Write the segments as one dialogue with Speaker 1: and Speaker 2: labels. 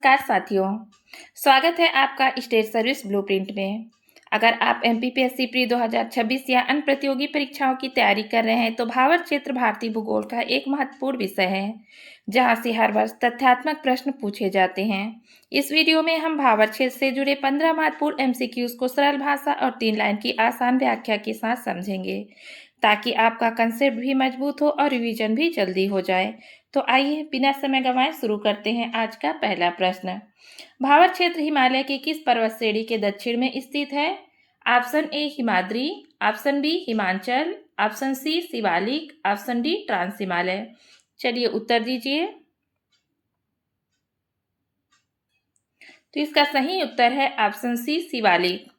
Speaker 1: नमस्कार साथियों, स्वागत है आपका स्टेट सर्विस ब्लूप्रिंट में। अगर आप एमपीपीएससी प्री 2026 या अन्य प्रतियोगी परीक्षाओं की तैयारी कर रहे हैं तो भावर क्षेत्र भारतीय भूगोल का एक महत्वपूर्ण विषय है, जहां से हर वर्ष तथ्यात्मक प्रश्न पूछे जाते हैं। इस वीडियो में हम भावर क्षेत्र से जुड़े 15 महत्वपूर्ण एमसीक्यूज को सरल भाषा और 3 लाइन की आसान व्याख्या के साथ समझेंगे, ताकि आपका कंसेप्ट भी मजबूत हो और रिवीजन भी जल्दी हो जाए। तो आइए बिना समय गंवाए शुरू करते हैं आज का पहला प्रश्न। भावर क्षेत्र हिमालय की किस पर्वत श्रेणी के दक्षिण में स्थित है? Option A Himadri, option B Himachal, option C Shivalik, option D trans Himalaya. चलिए उत्तर दीजिए। तो इसका सही उत्तर है ऑप्शन सी शिवालिक।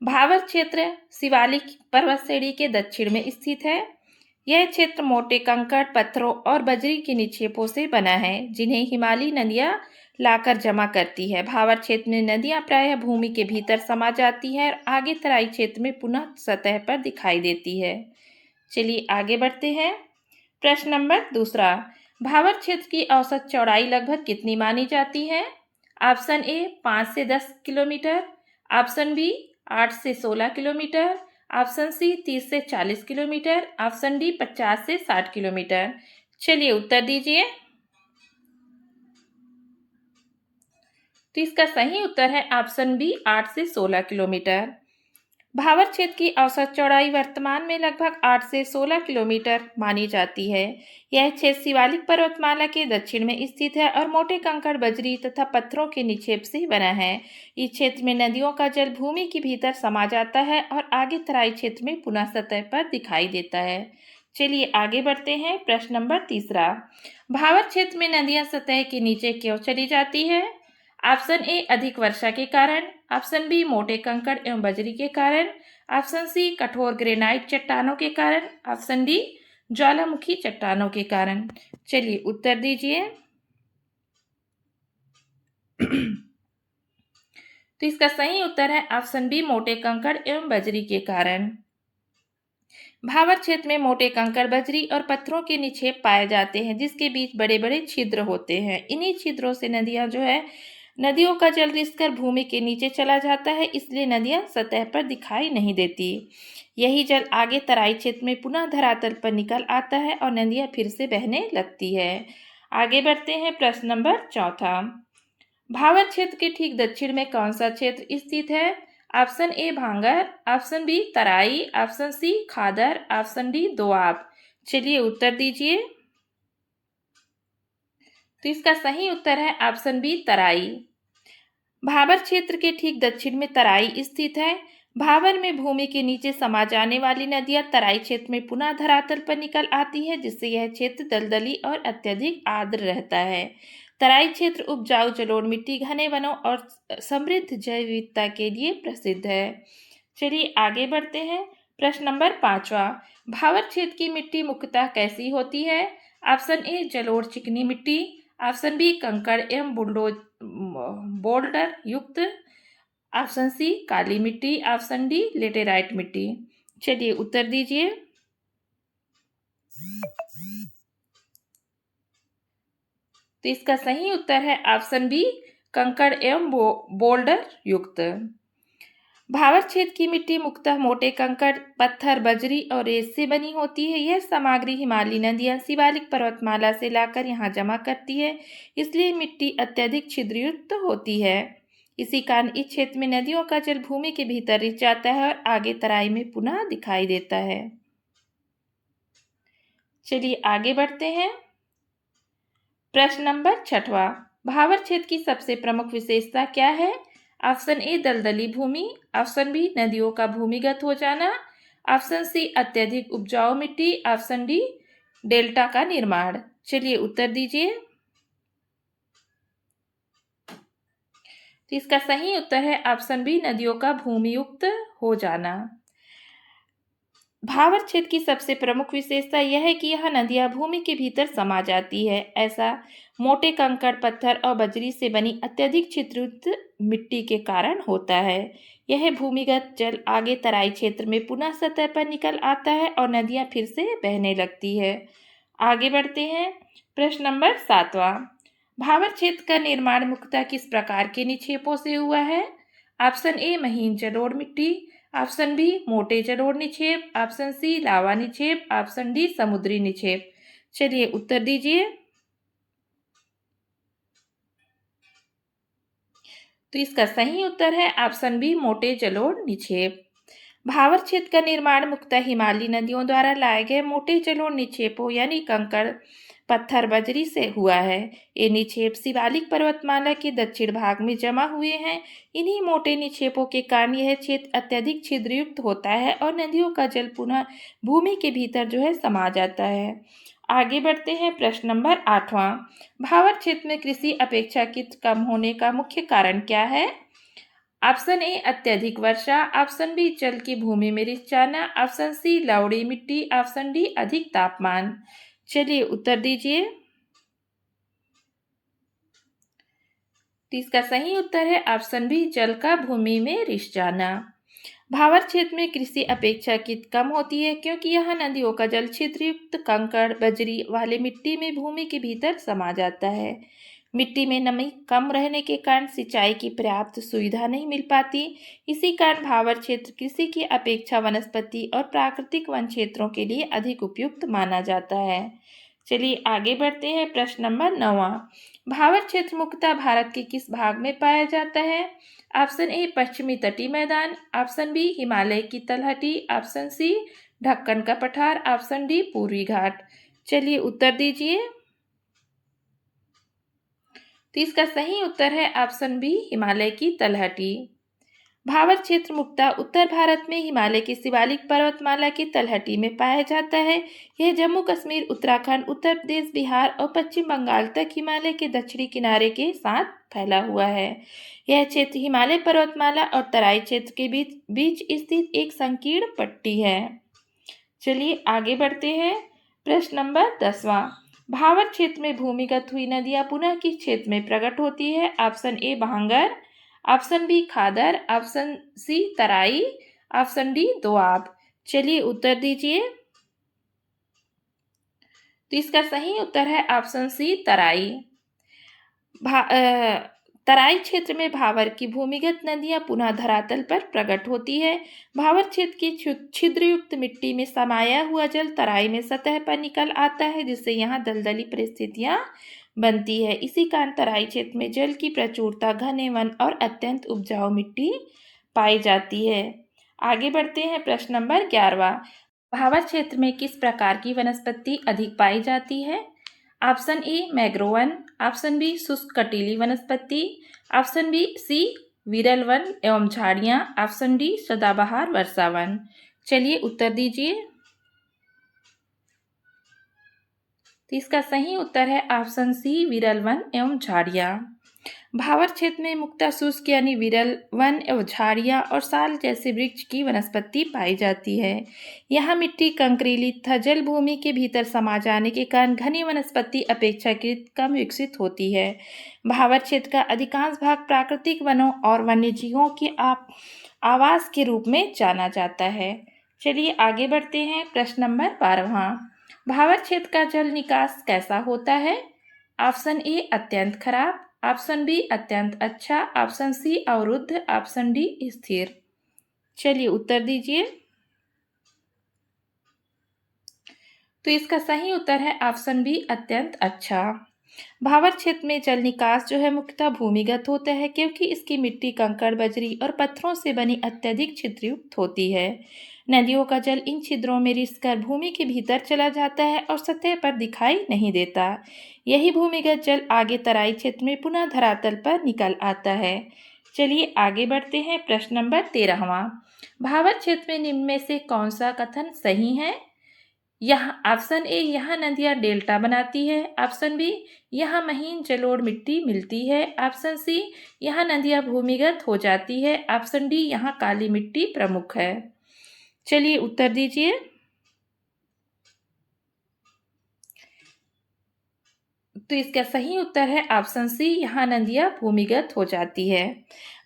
Speaker 1: भावर क्षेत्र शिवालिक पर्वत श्रेणी के दक्षिण में स्थित है। यह क्षेत्र मोटे कंकड़, पत्थरों और बजरी के निक्षेपों से बना है, जिन्हें हिमालयी नदियां लाकर जमा करती है। भावर क्षेत्र में नदियां प्रायः भूमि के भीतर समा जाती है और आगे तराई क्षेत्र में पुनः सतह पर दिखाई देती है। चलिए आगे बढ़ते हैं। प्रश्न नंबर दूसरा, भावर क्षेत्र की औसत चौड़ाई लगभग कितनी मानी जाती है? ऑप्शन ए 5 से 10 किलोमीटर, ऑप्शन बी 8 से 16 किलोमीटर, ऑप्शन सी 30 से 40 किलोमीटर, ऑप्शन डी 50 से 60 किलोमीटर। चलिए उत्तर दीजिए। तो इसका सही उत्तर है ऑप्शन बी 8 से 16 किलोमीटर। भावर क्षेत्र की औसत चौड़ाई वर्तमान में लगभग 8 से 16 किलोमीटर मानी जाती है। यह क्षेत्र शिवालिक पर्वतमाला के दक्षिण में स्थित है और मोटे कंकड़, बजरी तथा पत्थरों के निक्षेप से बना है। इस क्षेत्र में नदियों का जल भूमि के भीतर समा जाता है और आगे तराई क्षेत्र में पुनः सतह पर दिखाई देता है। चलिए आगे बढ़ते हैं। प्रश्न नंबर तीसरा, भावर क्षेत्र में नदियां सतह के नीचे क्यों चली जाती है? ऑप्शन ए अधिक वर्षा के कारण, ऑप्शन बी मोटे कंकड़ एवं बजरी के कारण, ऑप्शन सी कठोर ग्रेनाइट चट्टानों के कारण, ऑप्शन डी ज्वालामुखी चट्टानों के कारण। चलिए उत्तर दीजिए। तो इसका सही उत्तर है ऑप्शन बी मोटे कंकड़ एवं बजरी के कारण। भावर क्षेत्र में मोटे कंकड़, बजरी और पत्थरों के निक्षेप पाए जाते हैं, जिसके बीच बड़े बड़े छिद्र होते हैं। इन्हीं छिद्रों से नदियों का जल रिसकर भूमि के नीचे चला जाता है, इसलिए नदियां सतह पर दिखाई नहीं देती। यही जल आगे तराई क्षेत्र में पुनः धरातल पर निकल आता है और नदियां फिर से बहने लगती है। आगे बढ़ते हैं। प्रश्न नंबर चौथा, भावर क्षेत्र के ठीक दक्षिण में कौन सा क्षेत्र स्थित है? ऑप्शन ए भांगर, ऑप्शन बी तराई, ऑप्शन सी खादर, ऑप्शन डी दोआब। चलिए उत्तर दीजिए। तो इसका सही उत्तर है ऑप्शन बी तराई। भावर क्षेत्र के ठीक दक्षिण में तराई स्थित है। भावर में भूमि के नीचे समा जाने वाली नदियां तराई क्षेत्र में पुनः धरातल पर निकल आती है, जिससे यह क्षेत्र दलदली और अत्यधिक आर्द्र रहता है। तराई क्षेत्र उपजाऊ जलोढ़ मिट्टी, घने वनों और समृद्ध जैव विविधता के लिए प्रसिद्ध है। चलिए आगे बढ़ते हैं। प्रश्न नंबर पांचवा, भावर क्षेत्र की मिट्टी मुख्यतः कैसी होती है? ऑप्शन ए जलोढ़ चिकनी मिट्टी, ऑप्शन बी कंकड़ एवं बोल्डर युक्त, ऑप्शन सी काली मिट्टी, ऑप्शन डी लेटेराइट मिट्टी। चलिए उत्तर दीजिए। तो इसका सही उत्तर है ऑप्शन बी कंकड़ एवं बोल्डर युक्त। भावर क्षेत्र की मिट्टी मुख्यतः मोटे कंकड़, पत्थर, बजरी और रेत से बनी होती है। यह सामग्री हिमालयी नदियां शिवालिक पर्वतमाला से लाकर यहाँ जमा करती है, इसलिए मिट्टी अत्यधिक छिद्रयुक्त होती है। इसी कारण इस क्षेत्र में नदियों का जल भूमि के भीतर रिस जाता है और आगे तराई में पुनः दिखाई देता है। चलिए आगे बढ़ते हैं। प्रश्न नंबर छठवां, भावर क्षेत्र की सबसे प्रमुख विशेषता क्या है? ऑप्शन ए दलदली भूमि, ऑप्शन बी नदियों का भूमिगत हो जाना, ऑप्शन सी अत्यधिक उपजाऊ मिट्टी, ऑप्शन डी डेल्टा का निर्माण। चलिए उत्तर दीजिए। तो इसका सही उत्तर है ऑप्शन बी नदियों का भूमियुक्त हो जाना। भावर क्षेत्र की सबसे प्रमुख विशेषता यह है कि यह नदियां भूमि के भीतर समा जाती है। ऐसा मोटे कंकड़, पत्थर और बजरी से बनी अत्यधिक छिद्रयुक्त मिट्टी के कारण होता है। यह भूमिगत जल आगे तराई क्षेत्र में पुनः सतह पर निकल आता है और नदियां फिर से बहने लगती है। आगे बढ़ते हैं। प्रश्न नंबर 7वां, भावर क्षेत्र का निर्माण मुख्यतः किस प्रकार के निक्षेपों से हुआ है? ऑप्शन ए महीन जलोढ़ मिट्टी, ऑप्शन बी मोटे जलोढ़ निक्षेप, ऑप्शन सी लावा निक्षेप, ऑप्शन डी समुद्री निक्षेप। चलिए उत्तर दीजिए। तो इसका सही उत्तर है ऑप्शन बी मोटे जलोढ़ निक्षेप। भावर क्षेत्र का निर्माण मुख्यतः हिमालयी नदियों द्वारा लाए गए मोटे जलोढ़ निक्षेपों यानी कंकड़ पत्थर बजरी से हुआ है। ये निक्षेप शिवालिक पर्वतमाला के दक्षिण भाग में जमा हुए हैं। इन्हीं मोटे निक्षेपों के कारण यह क्षेत्र अत्यधिक छिद्रयुक्त होता है और नदियों का जल पुनः भूमि के भीतर समा जाता है। आगे बढ़ते हैं। प्रश्न नंबर 8वां। भावर क्षेत्र में कृषि अपेक्षाकृत कम होने का मुख्य कारण क्या है? ऑप्शन ए अत्यधिक वर्षा, ऑप्शन बी जल की भूमि में रिस जाना, ऑप्शन सी लवड़ी मिट्टी, ऑप्शन डी अधिक तापमान। चलिए उत्तर दीजिए। तो इसका सही उत्तर है ऑप्शन बी जल का भूमि में रिस जाना। भावर क्षेत्र में कृषि अपेक्षाकृत कम होती है क्योंकि यहाँ नदियों का जल छिद्रयुक्त कंकड़ बजरी वाले मिट्टी में भूमि के भीतर समा जाता है। मिट्टी में नमी कम रहने के कारण सिंचाई की पर्याप्त सुविधा नहीं मिल पाती। इसी कारण भावर क्षेत्र कृषि की अपेक्षा वनस्पति और प्राकृतिक वन क्षेत्रों के लिए अधिक उपयुक्त माना जाता है। चलिए आगे बढ़ते हैं। प्रश्न नंबर 9वां। भावर क्षेत्र मुख्यतः भारत के किस भाग में पाया जाता है? ऑप्शन ए पश्चिमी तटीय मैदान, ऑप्शन बी हिमालय की तलहटी, ऑप्शन सी ढक्कन का पठार, ऑप्शन डी पूर्वी घाट। चलिए उत्तर दीजिए। तो इसका सही उत्तर है ऑप्शन बी हिमालय की तलहटी। भावर क्षेत्र मुख्यतः उत्तर भारत में हिमालय की शिवालिक पर्वतमाला की तलहटी में पाया जाता है। यह जम्मू कश्मीर, उत्तराखंड, उत्तर प्रदेश, बिहार और पश्चिम बंगाल तक हिमालय के दक्षिणी किनारे के साथ फैला हुआ है। यह क्षेत्र हिमालय पर्वतमाला और तराई क्षेत्र के बीच बीच स्थित एक संकीर्ण पट्टी है। चलिए आगे बढ़ते हैं। प्रश्न नंबर 10वां। भावर क्षेत्र में भूमिगत हुई नदियां पुनः किस क्षेत्र में प्रकट होती है? ऑप्शन ए भांगर, ऑप्शन बी खादर, ऑप्शन सी तराई, ऑप्शन डी दोआब। चलिए उत्तर दीजिए। तो इसका सही उत्तर है ऑप्शन सी तराई। तराई क्षेत्र में भावर की भूमिगत नदियां पुनः धरातल पर प्रकट होती है। भावर क्षेत्र की छिद्रयुक्त मिट्टी में समाया हुआ जल तराई में सतह पर निकल आता है, जिससे यहाँ दलदली परिस्थितियां बनती है। इसी कारण तराई क्षेत्र में जल की प्रचुरता, घने वन और अत्यंत उपजाऊ मिट्टी पाई जाती है। आगे बढ़ते हैं। प्रश्न नंबर 11वां। भावर क्षेत्र में किस प्रकार की वनस्पति अधिक पाई जाती है? ऑप्शन ए मैंग्रोव वन, ऑप्शन बी शुष्क कटीली वनस्पति, ऑप्शन बी सी विरल वन एवं झाड़ियाँ, ऑप्शन डी सदाबहार वर्षा वन। चलिए उत्तर दीजिए। तो इसका सही उत्तर है ऑप्शन सी विरल वन एवं झाड़ियाँ। भावर क्षेत्र में मुख्यतः शुष्क यानी विरल वन एवं झाड़ियाँ और साल जैसे वृक्ष की वनस्पति पाई जाती है। यहाँ मिट्टी कंकरीली तथा जल भूमि के भीतर समा जाने के कारण घनी वनस्पति अपेक्षाकृत कम विकसित होती है। भावर क्षेत्र का अधिकांश भाग प्राकृतिक वनों और वन्यजीवों के आवास के रूप में जाना जाता है। चलिए आगे बढ़ते हैं। प्रश्न नंबर 12वां। भावर क्षेत्र का जल निकास कैसा होता है? ऑप्शन ए अत्यंत खराब, ऑप्शन बी अत्यंत अच्छा, ऑप्शन सी अवरुद्ध, ऑप्शन डी स्थिर। चलिए उत्तर दीजिए। तो इसका सही उत्तर है ऑप्शन बी अत्यंत अच्छा। भावर क्षेत्र में जल निकास मुख्यतः भूमिगत होता है क्योंकि इसकी मिट्टी कंकड़ बजरी और पत्थरों से बनी अत्यधिक छिद्रयुक्त होती है। नदियों का जल इन छिद्रों में रिसकर भूमि के भीतर चला जाता है और सतह पर दिखाई नहीं देता। यही भूमिगत जल आगे तराई क्षेत्र में पुनः धरातल पर निकल आता है। चलिए आगे बढ़ते हैं। प्रश्न नंबर 13वां। भावर क्षेत्र में निम्न में से कौन सा कथन सही है? यहाँ ऑप्शन ए यहाँ नदियाँ डेल्टा बनाती है, ऑप्शन बी यहाँ महीन जलोढ़ मिट्टी मिलती है, ऑप्शन सी यहाँ नदियाँ भूमिगत हो जाती है, ऑप्शन डी यहाँ काली मिट्टी प्रमुख है। चलिए उत्तर दीजिए। तो इसका सही उत्तर है ऑप्शन सी यहाँ नदियाँ भूमिगत हो जाती है।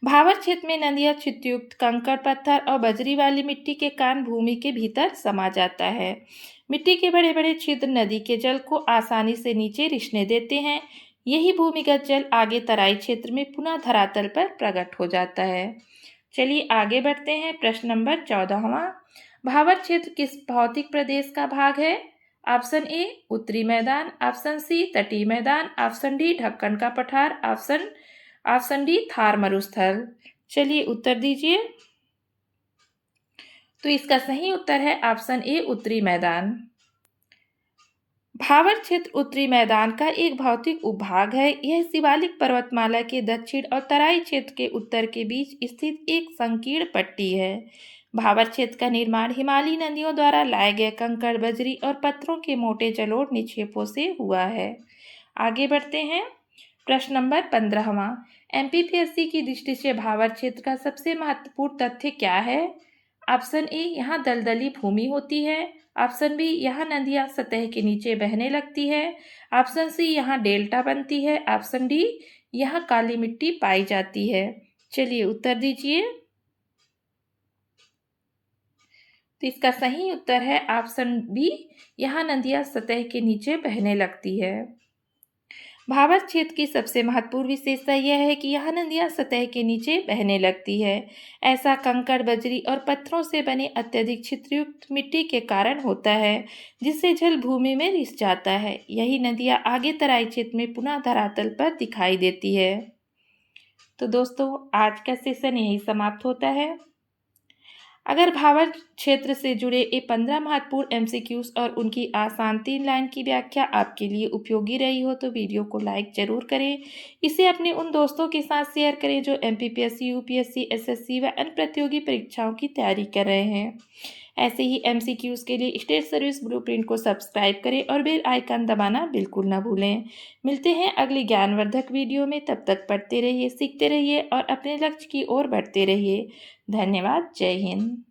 Speaker 1: भावर क्षेत्र में नदियाँ छिद्रयुक्त कंकड़ पत्थर और बजरी वाली मिट्टी के कारण भूमि के भीतर समा जाता है। मिट्टी के बड़े बड़े छिद्र नदी के जल को आसानी से नीचे रिसने देते हैं। यही भूमिगत जल आगे तराई क्षेत्र में पुनः धरातल पर प्रकट हो जाता है। चलिए आगे बढ़ते हैं। प्रश्न नंबर 14वां, भावर क्षेत्र किस भौतिक प्रदेश का भाग है? ऑप्शन ए उत्तरी मैदान, ऑप्शन सी तटीय मैदान, ऑप्शन डी ढक्कन का पठार, ऑप्शन डी थार मरुस्थल। चलिए उत्तर दीजिए। तो इसका सही उत्तर है ऑप्शन ए उत्तरी मैदान। भावर क्षेत्र उत्तरी मैदान का एक भौतिक उपभाग है। यह शिवालिक पर्वतमाला के दक्षिण और तराई क्षेत्र के उत्तर के बीच स्थित एक संकीर्ण पट्टी है। भावर क्षेत्र का निर्माण हिमालयी नदियों द्वारा लाए गए कंकड़, बजरी और पत्थरों के मोटे जलोढ़ निक्षेपों से हुआ है। आगे बढ़ते हैं। प्रश्न नंबर 15वां, एमपीपीएससी की दृष्टि से भावर क्षेत्र का सबसे महत्वपूर्ण तथ्य क्या है? ऑप्शन ए यहाँ दलदली भूमि होती है, ऑप्शन बी यहाँ नदियाँ सतह के नीचे बहने लगती है, ऑप्शन सी यहाँ डेल्टा बनती है, ऑप्शन डी यहाँ काली मिट्टी पाई जाती है। चलिए उत्तर दीजिए। तो इसका सही उत्तर है ऑप्शन बी, यहाँ नदियाँ सतह के नीचे बहने लगती है। भावर क्षेत्र की सबसे महत्वपूर्ण विशेषता यह है कि यह नदियाँ सतह के नीचे बहने लगती है। ऐसा कंकड़, बजरी और पत्थरों से बने अत्यधिक छिद्रयुक्त मिट्टी के कारण होता है, जिससे जल भूमि में रिस जाता है। यही नदियाँ आगे तराई क्षेत्र में पुनः धरातल पर दिखाई देती है। तो दोस्तों आज का सेशन यही समाप्त होता है। अगर भावर क्षेत्र से जुड़े ये 15 महत्वपूर्ण एमसीक्यूज और उनकी आसान 3 लाइन की व्याख्या आपके लिए उपयोगी रही हो तो वीडियो को लाइक जरूर करें। इसे अपने उन दोस्तों के साथ शेयर करें जो एमपीपीएससी, यूपीएससी, एसएससी व अन्य प्रतियोगी परीक्षाओं की तैयारी कर रहे हैं। ऐसे ही एमसीक्यूज के लिए स्टेट सर्विस ब्लूप्रिंट को सब्सक्राइब करें और बेल आइकन दबाना बिल्कुल न भूलें। मिलते हैं अगली ज्ञानवर्धक वीडियो में। तब तक पढ़ते रहिए, सीखते रहिए और अपने लक्ष्य की ओर बढ़ते रहिए। धन्यवाद। जय हिंद।